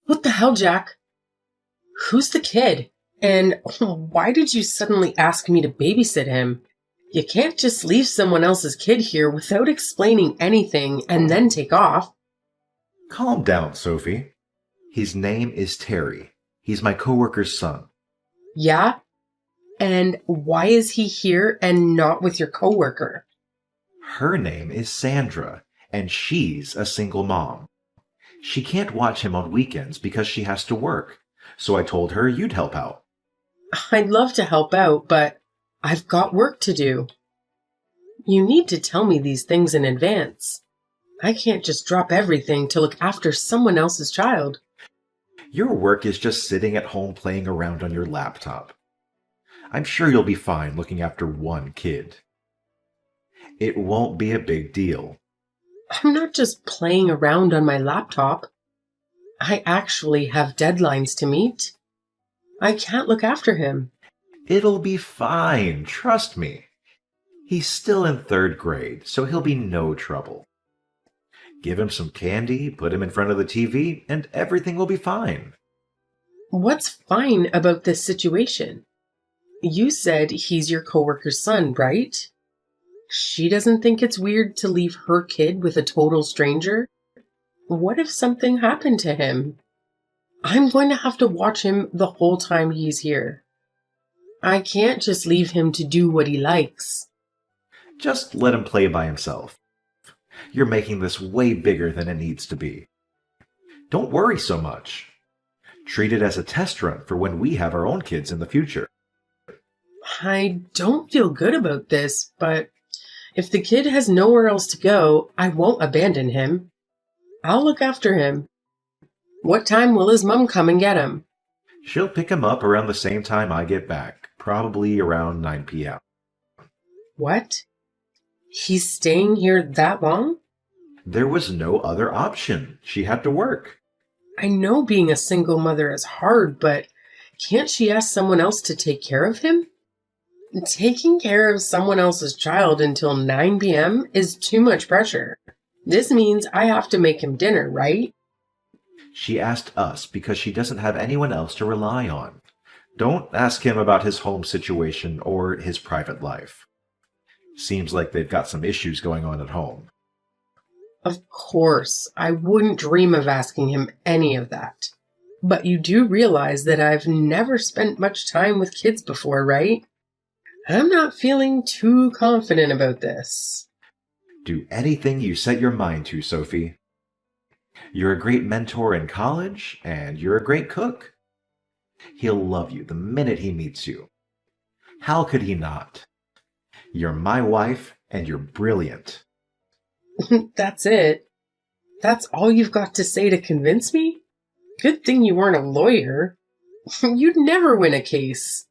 What the hell, Jack? Who's the kid? And why did you suddenly ask me to babysit him? You can't just leave someone else's kid here without explaining anything and then take off. Calm down, Sophie. His name is Terry. He's my coworker's son. Yeah? And why is he here and not with your coworker? Her name is Sandra, and she's a single mom. She can't watch him on weekends because she has to work, so I told her you'd help out. I'd love to help out, but I've got work to do. You need to tell me these things in advance. I can't just drop everything to look after someone else's child. Your work is just sitting at home playing around on your laptop. I'm sure you'll be fine looking after one kid. It won't be a big deal. I'm not just playing around on my laptop. I actually have deadlines to meet. I can't look after him. It'll be fine, trust me. He's still in 3rd grade, so he'll be no trouble. Give him some candy, put him in front of the TV, and everything will be fine. What's fine about this situation? You said he's your coworker's son, right? She doesn't think it's weird to leave her kid with a total stranger? What if something happened to him? I'm going to have to watch him the whole time he's here. I can't just leave him to do what he likes. Just let him play by himself. You're making this way bigger than it needs to be. Don't worry so much. Treat it as a test run for when we have our own kids in the future. I don't feel good about this, but if the kid has nowhere else to go, I won't abandon him. I'll look after him. What time will his mom come and get him? She'll pick him up around the same time I get back, probably around 9 p.m. What? He's staying here that long? There was no other option. She had to work. I know being a single mother is hard, but can't she ask someone else to take care of him? Taking care of someone else's child until 9 p.m. is too much pressure. This means I have to make him dinner, right? She asked us because she doesn't have anyone else to rely on. Don't ask him about his home situation or his private life. Seems like they've got some issues going on at home. Of course, I wouldn't dream of asking him any of that. But you do realize that I've never spent much time with kids before, right? I'm not feeling too confident about this. Do anything you set your mind to, Sophie. You're a great mentor in college, and you're a great cook. He'll love you the minute he meets you. How could he not? You're my wife, and you're brilliant. That's it. That's all you've got to say to convince me? Good thing you weren't a lawyer. You'd never win a case.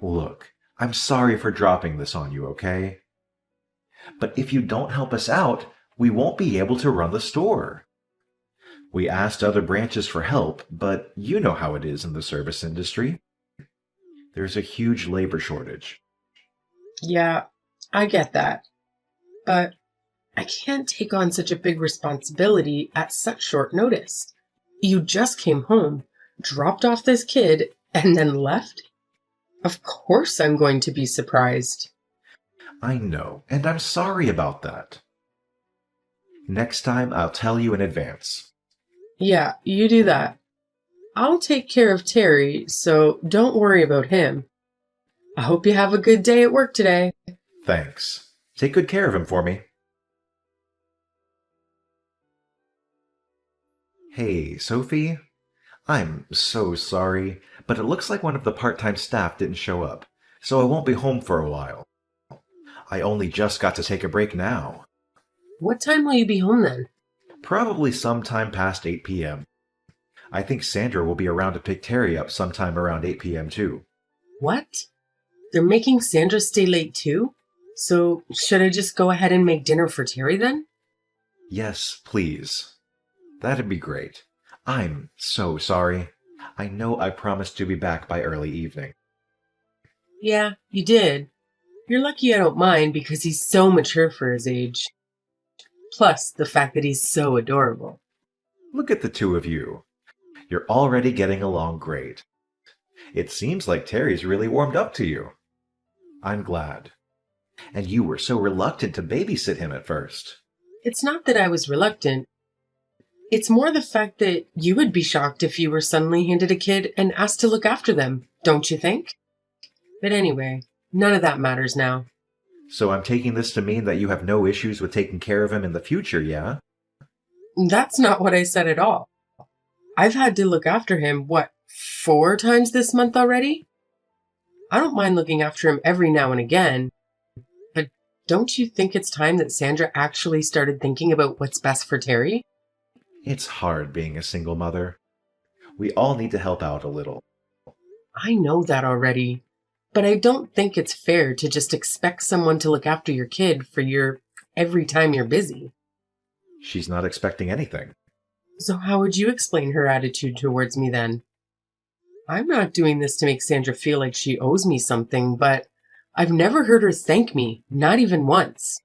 Look, I'm sorry for dropping this on you, okay? But if you don't help us out, we won't be able to run the store. We asked other branches for help, but you know how it is in the service industry. There's a huge labor shortage. Yeah, I get that. But I can't take on such a big responsibility at such short notice. You just came home, dropped off this kid, and then left? Of course I'm going to be surprised. I know, and I'm sorry about that. Next time I'll tell you in advance. Yeah, you do that. I'll take care of Terry, so don't worry about him. I hope you have a good day at work today. Thanks. Take good care of him for me. Hey, Sophie. I'm so sorry, but it looks like one of the part-time staff didn't show up, so I won't be home for a while. I only just got to take a break now. What time will you be home then? Probably sometime past 8 p.m. I think Sandra will be around to pick Terry up sometime around 8 p.m. too. What? They're making Sandra stay late too? So should I just go ahead and make dinner for Terry then? Yes, please. That'd be great. I'm so sorry. I know I promised to be back by early evening. Yeah, you did. You're lucky I don't mind because he's so mature for his age. Plus, the fact that he's so adorable. Look at the two of you. You're already getting along great. It seems like Terry's really warmed up to you. I'm glad. And you were so reluctant to babysit him at first. It's not that I was reluctant. It's more the fact that you would be shocked if you were suddenly handed a kid and asked to look after them, don't you think? But anyway, none of that matters now. So I'm taking this to mean that you have no issues with taking care of him in the future, yeah? That's not what I said at all. I've had to look after him, 4 times this month already? I don't mind looking after him every now and again, but don't you think it's time that Sandra actually started thinking about what's best for Terry? It's hard being a single mother. We all need to help out a little. I know that already, but I don't think it's fair to just expect someone to look after your kid for your every time you're busy. She's not expecting anything. So how would you explain her attitude towards me then? I'm not doing this to make Sandra feel like she owes me something, but I've never heard her thank me, not even once.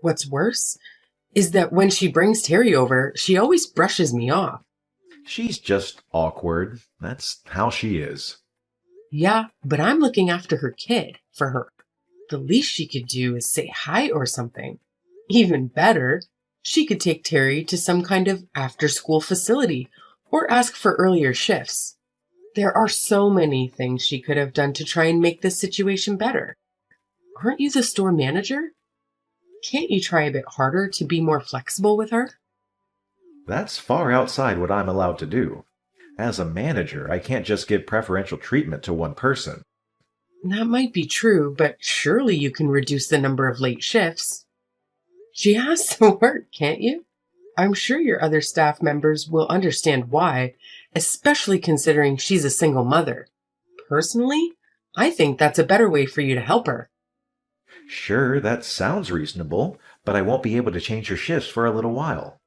What's worse is that when she brings Terry over, she always brushes me off. She's just awkward. That's how she is. Yeah, but I'm looking after her kid for her. The least she could do is say hi or something. Even better, she could take Terry to some kind of after-school facility or ask for earlier shifts. There are so many things she could have done to try and make this situation better. Aren't you the store manager? Can't you try a bit harder to be more flexible with her? That's far outside what I'm allowed to do. As a manager, I can't just give preferential treatment to one person. That might be true, but surely you can reduce the number of late shifts. She has to work, can't you? I'm sure your other staff members will understand why, especially considering she's a single mother. Personally, I think that's a better way for you to help her. Sure, that sounds reasonable, but I won't be able to change her shifts for a little while.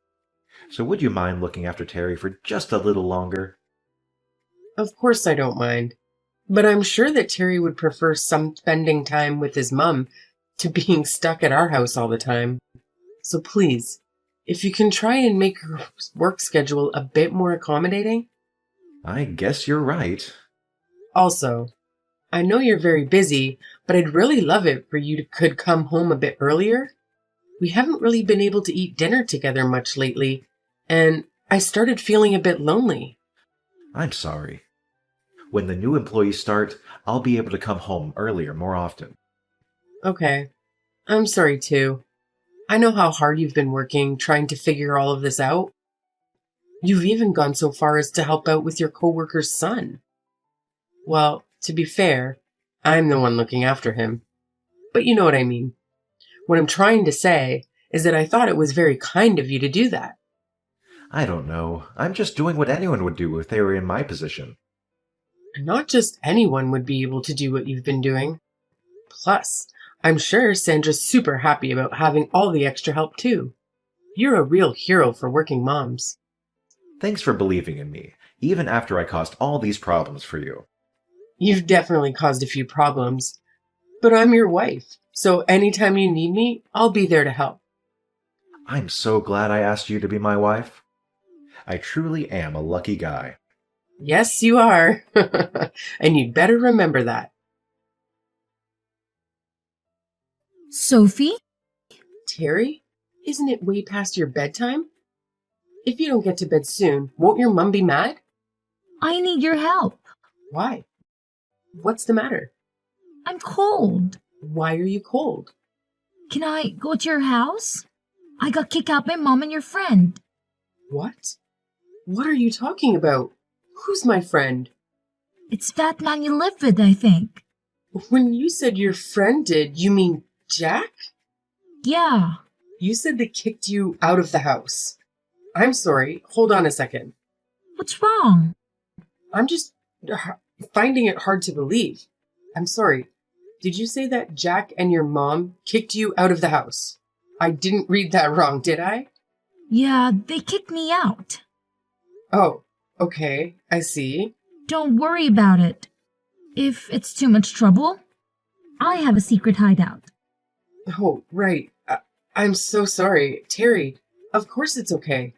So would you mind looking after Terry for just a little longer? Of course I don't mind. But I'm sure that Terry would prefer some spending time with his mum to being stuck at our house all the time. So please, if you can try and make her work schedule a bit more accommodating. I guess you're right. Also, I know you're very busy, but I'd really love it for you to could come home a bit earlier. We haven't really been able to eat dinner together much lately, and I started feeling a bit lonely. I'm sorry. When the new employees start, I'll be able to come home earlier more often. Okay, I'm sorry too. I know how hard you've been working trying to figure all of this out. You've even gone so far as to help out with your coworker's son. Well, to be fair, I'm the one looking after him. But you know what I mean. What I'm trying to say is that I thought it was very kind of you to do that. I don't know. I'm just doing what anyone would do if they were in my position. And not just anyone would be able to do what you've been doing. Plus, I'm sure Sandra's super happy about having all the extra help too. You're a real hero for working moms. Thanks for believing in me, even after I caused all these problems for you. You've definitely caused a few problems. But I'm your wife, so anytime you need me, I'll be there to help. I'm so glad I asked you to be my wife. I truly am a lucky guy. Yes, you are. And you'd better remember that. Sophie? Terry, isn't it way past your bedtime? If you don't get to bed soon, won't your mum be mad? I need your help. Why? What's the matter? I'm cold. Why are you cold? Can I go to your house? I got kicked out by Mom and your friend. What? What are you talking about? Who's my friend? It's that man you live with, I think. When you said your friend did, you mean Jack? Yeah. You said they kicked you out of the house. I'm sorry. Hold on a second. What's wrong? I'm just finding it hard to believe. I'm sorry. Did you say that Jack and your mom kicked you out of the house? I didn't read that wrong, did I? Yeah, they kicked me out. Oh, okay. I see. Don't worry about it. If it's too much trouble, I have a secret hideout. Oh, right. I'm so sorry. Terry, of course it's okay.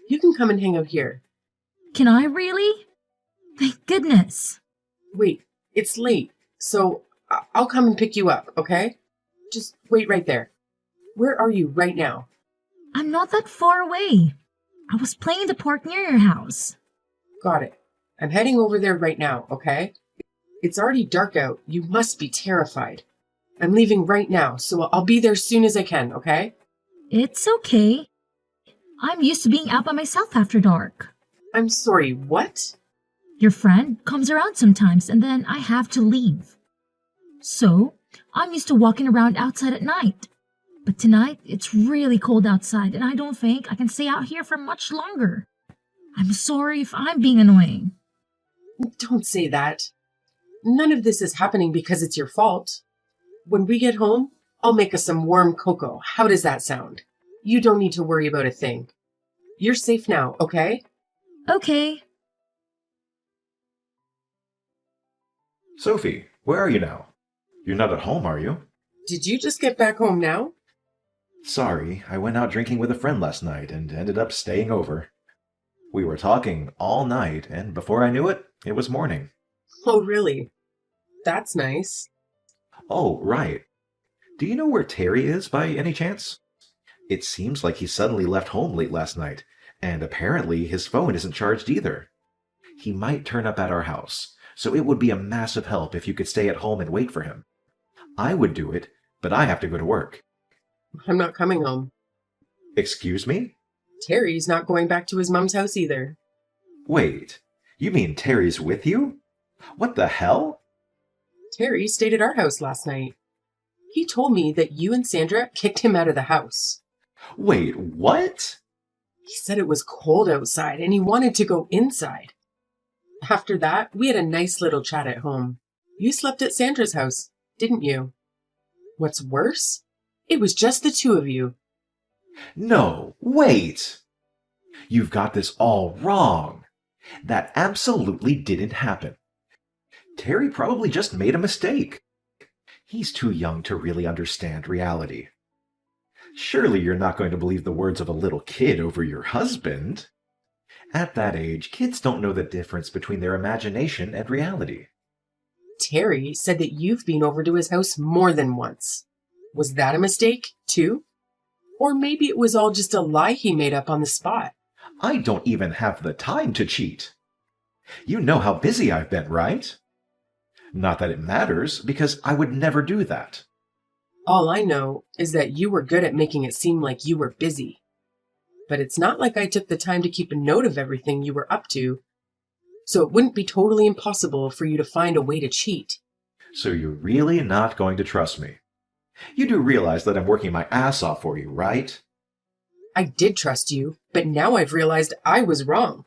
You can come and hang out here. Can I really? Thank goodness. Wait, it's late, so I'll come and pick you up, okay? Just wait right there. Where are you right now? I'm not that far away. I was playing in the park near your house. Got it. I'm heading over there right now, okay? It's already dark out. You must be terrified. I'm leaving right now, so I'll be there as soon as I can, okay? It's okay. I'm used to being out by myself after dark. I'm sorry, what? Your friend comes around sometimes and then I have to leave. So, I'm used to walking around outside at night. But tonight, it's really cold outside and I don't think I can stay out here for much longer. I'm sorry if I'm being annoying. Don't say that. None of this is happening because it's your fault. When we get home, I'll make us some warm cocoa. How does that sound? You don't need to worry about a thing. You're safe now, okay? Okay. Sophie, where are you now? You're not at home, are you? Did you just get back home now? Sorry, I went out drinking with a friend last night and ended up staying over. We were talking all night, and before I knew it, it was morning. Oh, really? That's nice. Oh, right. Do you know where Terry is by any chance? It seems like he suddenly left home late last night, and apparently his phone isn't charged either. He might turn up at our house, so it would be a massive help if you could stay at home and wait for him. I would do it, but I have to go to work. I'm not coming home. Excuse me? Terry's not going back to his mom's house either. Wait, you mean Terry's with you? What the hell? Terry stayed at our house last night. He told me that you and Sandra kicked him out of the house. Wait, what? He said it was cold outside and he wanted to go inside. After that, we had a nice little chat at home. You slept at Sandra's house, didn't you? What's worse? It was just the two of you. No, wait! You've got this all wrong. That absolutely didn't happen. Terry probably just made a mistake. He's too young to really understand reality. Surely you're not going to believe the words of a little kid over your husband. At that age, kids don't know the difference between their imagination and reality. Terry said that you've been over to his house more than once. Was that a mistake, too? Or maybe it was all just a lie he made up on the spot. I don't even have the time to cheat. You know how busy I've been, right? Not that it matters, because I would never do that. All I know is that you were good at making it seem like you were busy. But it's not like I took the time to keep a note of everything you were up to, so it wouldn't be totally impossible for you to find a way to cheat. So you're really not going to trust me? You do realize that I'm working my ass off for you, right? I did trust you, but now I've realized I was wrong.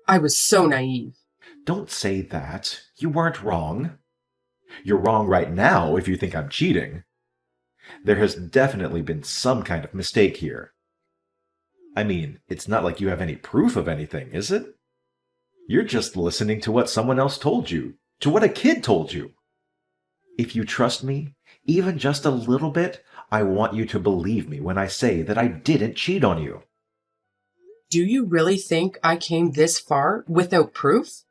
I was so naive. Don't say that. You weren't wrong. You're wrong right now if you think I'm cheating. There has definitely been some kind of mistake here. I mean, it's not like you have any proof of anything, is it? You're just listening to what someone else told you, to what a kid told you. If you trust me, even just a little bit, I want you to believe me when I say that I didn't cheat on you. Do you really think I came this far without proof?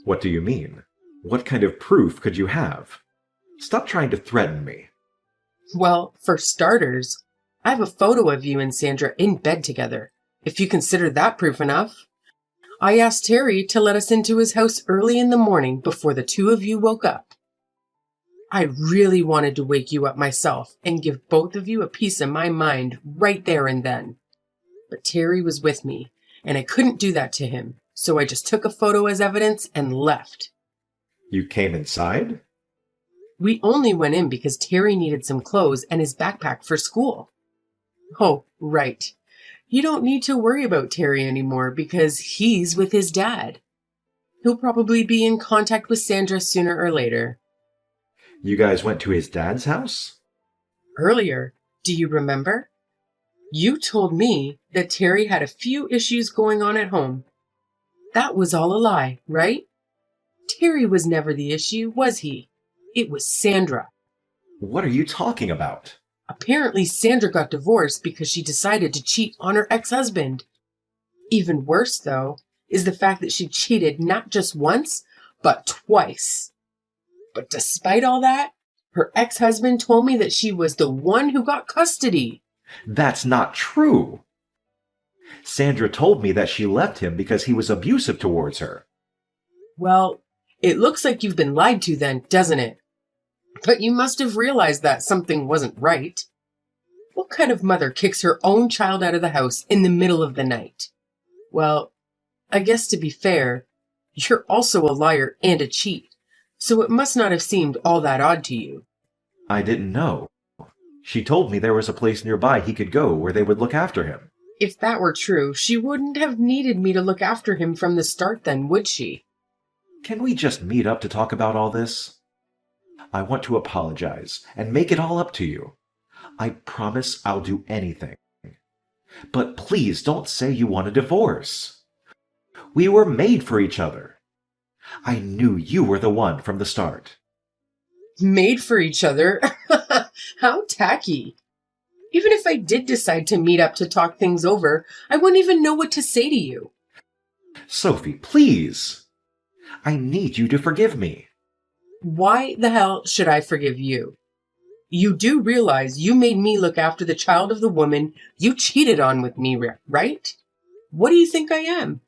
What do you mean? What kind of proof could you have? Stop trying to threaten me. Well, for starters, I have a photo of you and Sandra in bed together, if you consider that proof enough. I asked Terry to let us into his house early in the morning before the two of you woke up. I really wanted to wake you up myself and give both of you a piece of my mind right there and then. But Terry was with me, and I couldn't do that to him, so I just took a photo as evidence and left. You came inside? We only went in because Terry needed some clothes and his backpack for school. Oh, right. You don't need to worry about Terry anymore because he's with his dad. He'll probably be in contact with Sandra sooner or later. You guys went to his dad's house? Earlier, do you remember? You told me that Terry had a few issues going on at home. That was all a lie, right? Terry was never the issue, was he? It was Sandra. What are you talking about? Apparently, Sandra got divorced because she decided to cheat on her ex-husband. Even worse, though, is the fact that she cheated not just once, but twice. But despite all that, her ex-husband told me that she was the one who got custody. That's not true. Sandra told me that she left him because he was abusive towards her. Well, it looks like you've been lied to then, doesn't it? But you must have realized that something wasn't right. What kind of mother kicks her own child out of the house in the middle of the night? Well, I guess to be fair, you're also a liar and a cheat, so it must not have seemed all that odd to you. I didn't know. She told me there was a place nearby he could go where they would look after him. If that were true, she wouldn't have needed me to look after him from the start then, would she? Can we just meet up to talk about all this? I want to apologize and make it all up to you. I promise I'll do anything. But please don't say you want a divorce. We were made for each other. I knew you were the one from the start. Made for each other? How tacky. Even if I did decide to meet up to talk things over, I wouldn't even know what to say to you. Sophie, please. I need you to forgive me. Why the hell should I forgive you? You do realize you made me look after the child of the woman you cheated on with me, right? What do you think I am?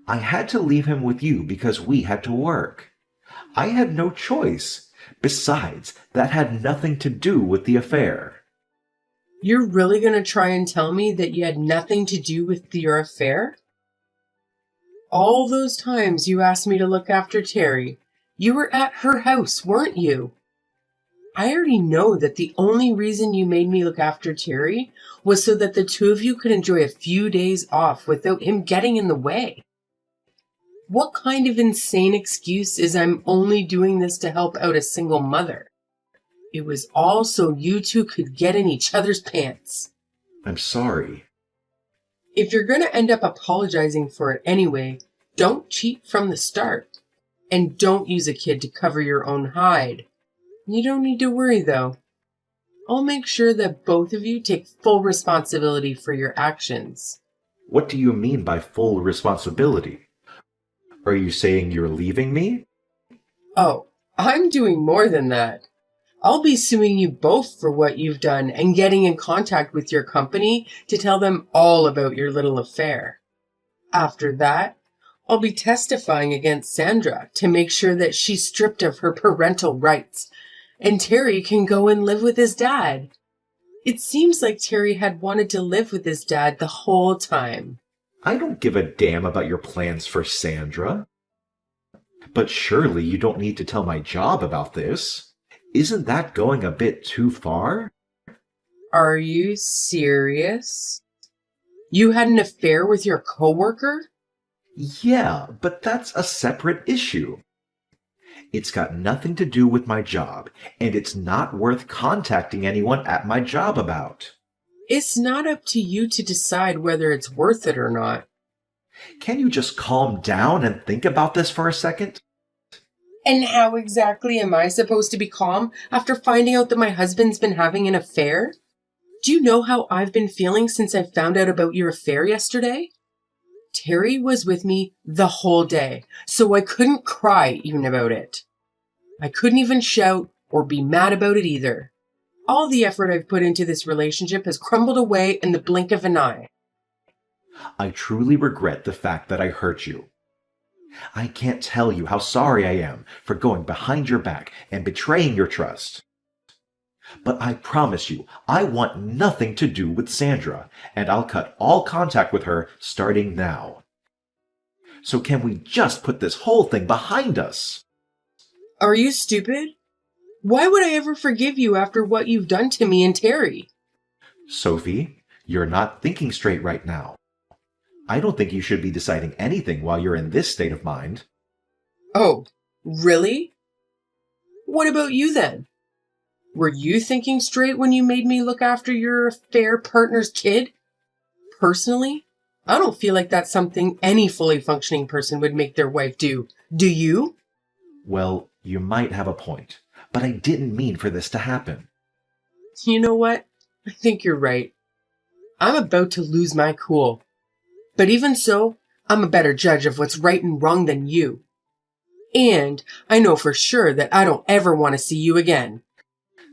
I had to leave him with you because we had to work. I had no choice. Besides, that had nothing to do with the affair. You're really going to try and tell me that you had nothing to do with your affair? All those times you asked me to look after Terry, you were at her house, weren't you? I already know that the only reason you made me look after Terry was so that the two of you could enjoy a few days off without him getting in the way. What kind of insane excuse is I'm only doing this to help out a single mother? It was all so you two could get in each other's pants. I'm sorry. If you're going to end up apologizing for it anyway, don't cheat from the start. And don't use a kid to cover your own hide. You don't need to worry, though. I'll make sure that both of you take full responsibility for your actions. What do you mean by full responsibility? Are you saying you're leaving me? Oh, I'm doing more than that. I'll be suing you both for what you've done and getting in contact with your company to tell them all about your little affair. After that, I'll be testifying against Sandra to make sure that she's stripped of her parental rights and Terry can go and live with his dad. It seems like Terry had wanted to live with his dad the whole time. I don't give a damn about your plans for Sandra. But surely you don't need to tell my job about this. Isn't that going a bit too far? Are you serious? You had an affair with your coworker? Yeah, but that's a separate issue. It's got nothing to do with my job, and it's not worth contacting anyone at my job about. It's not up to you to decide whether it's worth it or not. Can you just calm down and think about this for a second? And how exactly am I supposed to be calm after finding out that my husband's been having an affair? Do you know how I've been feeling since I found out about your affair yesterday? Terry was with me the whole day, so I couldn't cry even about it. I couldn't even shout or be mad about it either. All the effort I've put into this relationship has crumbled away in the blink of an eye. I truly regret the fact that I hurt you. I can't tell you how sorry I am for going behind your back and betraying your trust. But I promise you, I want nothing to do with Sandra, and I'll cut all contact with her starting now. So can we just put this whole thing behind us? Are you stupid? Why would I ever forgive you after what you've done to me and Terry? Sophie, you're not thinking straight right now. I don't think you should be deciding anything while you're in this state of mind. Oh, really? What about you then? Were you thinking straight when you made me look after your affair partner's kid? Personally, I don't feel like that's something any fully functioning person would make their wife do. Do you? Well, you might have a point, but I didn't mean for this to happen. You know what? I think you're right. I'm about to lose my cool. But even so, I'm a better judge of what's right and wrong than you. And I know for sure that I don't ever want to see you again.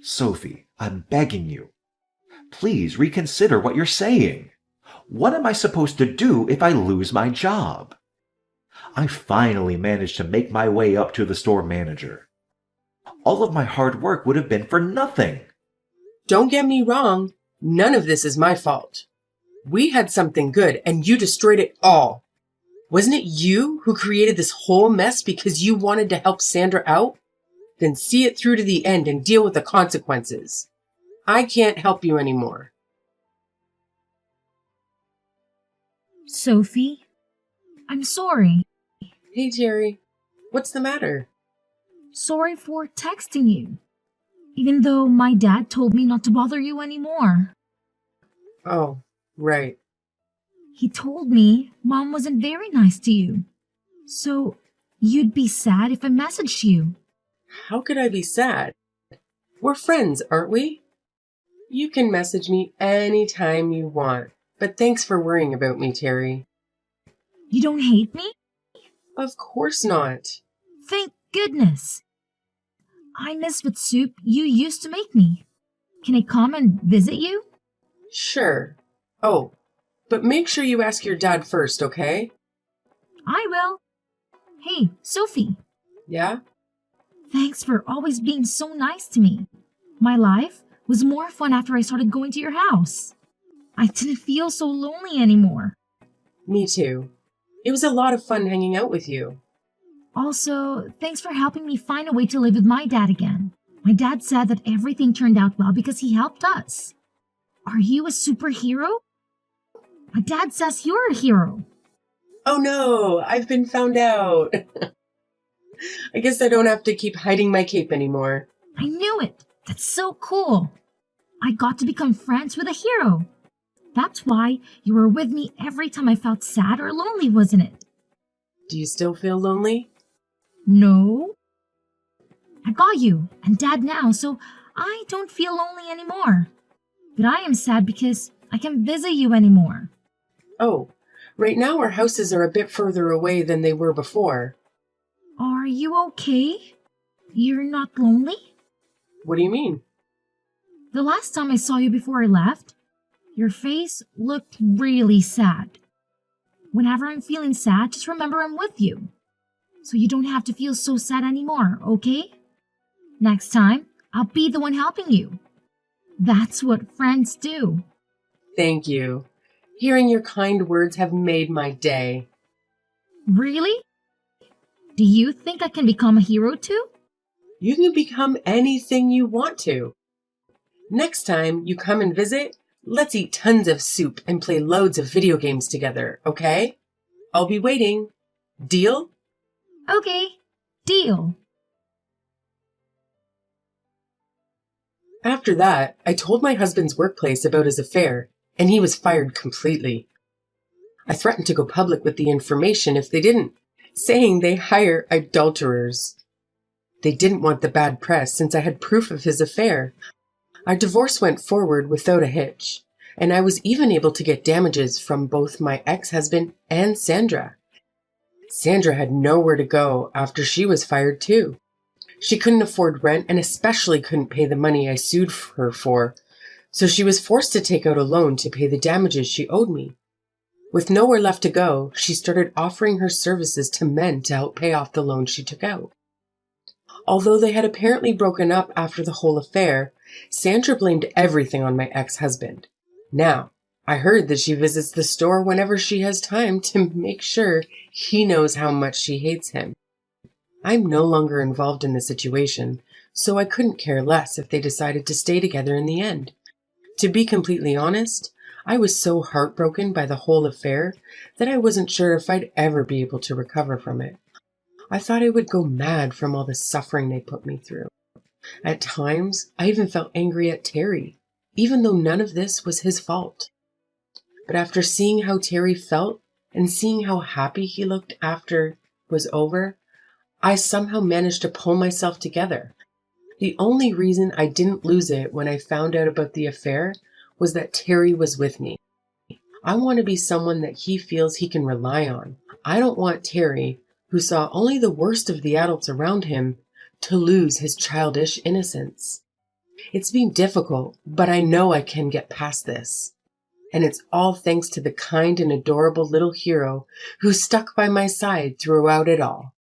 Sophie, I'm begging you. Please reconsider what you're saying. What am I supposed to do if I lose my job? I finally managed to make my way up to the store manager. All of my hard work would have been for nothing. Don't get me wrong. None of this is my fault. We had something good and you destroyed it all. Wasn't it you who created this whole mess because you wanted to help Sandra out? Then see it through to the end and deal with the consequences. I can't help you anymore. Sophie, I'm sorry. Hey, Terry. What's the matter? Sorry for texting you. Even though my dad told me not to bother you anymore. Oh, right. He told me Mom wasn't very nice to you. So you'd be sad if I messaged you. How could I be sad? We're friends, aren't we? You can message me anytime you want. But thanks for worrying about me, Terry. You don't hate me? Of course not. Thank goodness. I miss what soup you used to make me. Can I come and visit you? Sure. Oh, but make sure you ask your dad first, okay? I will. Hey, Sophie. Yeah? Thanks for always being so nice to me. My life was more fun after I started going to your house. I didn't feel so lonely anymore. Me too. It was a lot of fun hanging out with you. Also, thanks for helping me find a way to live with my dad again. My dad said that everything turned out well because he helped us. Are you a superhero? My dad says you're a hero. Oh no, I've been found out. I guess I don't have to keep hiding my cape anymore. I knew it. That's so cool. I got to become friends with a hero. That's why you were with me every time I felt sad or lonely, wasn't it? Do you still feel lonely? No. I got you and Dad now, so I don't feel lonely anymore. But I am sad because I can't visit you anymore. Oh, right now our houses are a bit further away than they were before. Are you okay? You're not lonely? What do you mean? The last time I saw you before I left, your face looked really sad. Whenever I'm feeling sad, just remember I'm with you. So you don't have to feel so sad anymore, okay? Next time, I'll be the one helping you. That's what friends do. Thank you. Hearing your kind words have made my day. Really? Do you think I can become a hero too? You can become anything you want to. Next time you come and visit, let's eat tons of soup and play loads of video games together, okay? I'll be waiting. Deal? Okay, deal. After that, I told my husband's workplace about his affair, and he was fired completely. I threatened to go public with the information if they didn't, saying they hire adulterers. They didn't want the bad press since I had proof of his affair. Our divorce went forward without a hitch, and I was even able to get damages from both my ex-husband and Sandra. Sandra had nowhere to go after she was fired too. She couldn't afford rent and especially couldn't pay the money I sued her for, so she was forced to take out a loan to pay the damages she owed me. With nowhere left to go, she started offering her services to men to help pay off the loan she took out. Although they had apparently broken up after the whole affair, Sandra blamed everything on my ex-husband. Now, I heard that she visits the store whenever she has time to make sure he knows how much she hates him. I'm no longer involved in the situation, so I couldn't care less if they decided to stay together in the end. To be completely honest, I was so heartbroken by the whole affair that I wasn't sure if I'd ever be able to recover from it. I thought I would go mad from all the suffering they put me through. At times, I even felt angry at Terry, even though none of this was his fault. But after seeing how Terry felt and seeing how happy he looked after it was over, I somehow managed to pull myself together. The only reason I didn't lose it when I found out about the affair was that Terry was with me. I want to be someone that he feels he can rely on. I don't want Terry, who saw only the worst of the adults around him, to lose his childish innocence. It's been difficult, but I know I can get past this. And it's all thanks to the kind and adorable little hero who stuck by my side throughout it all.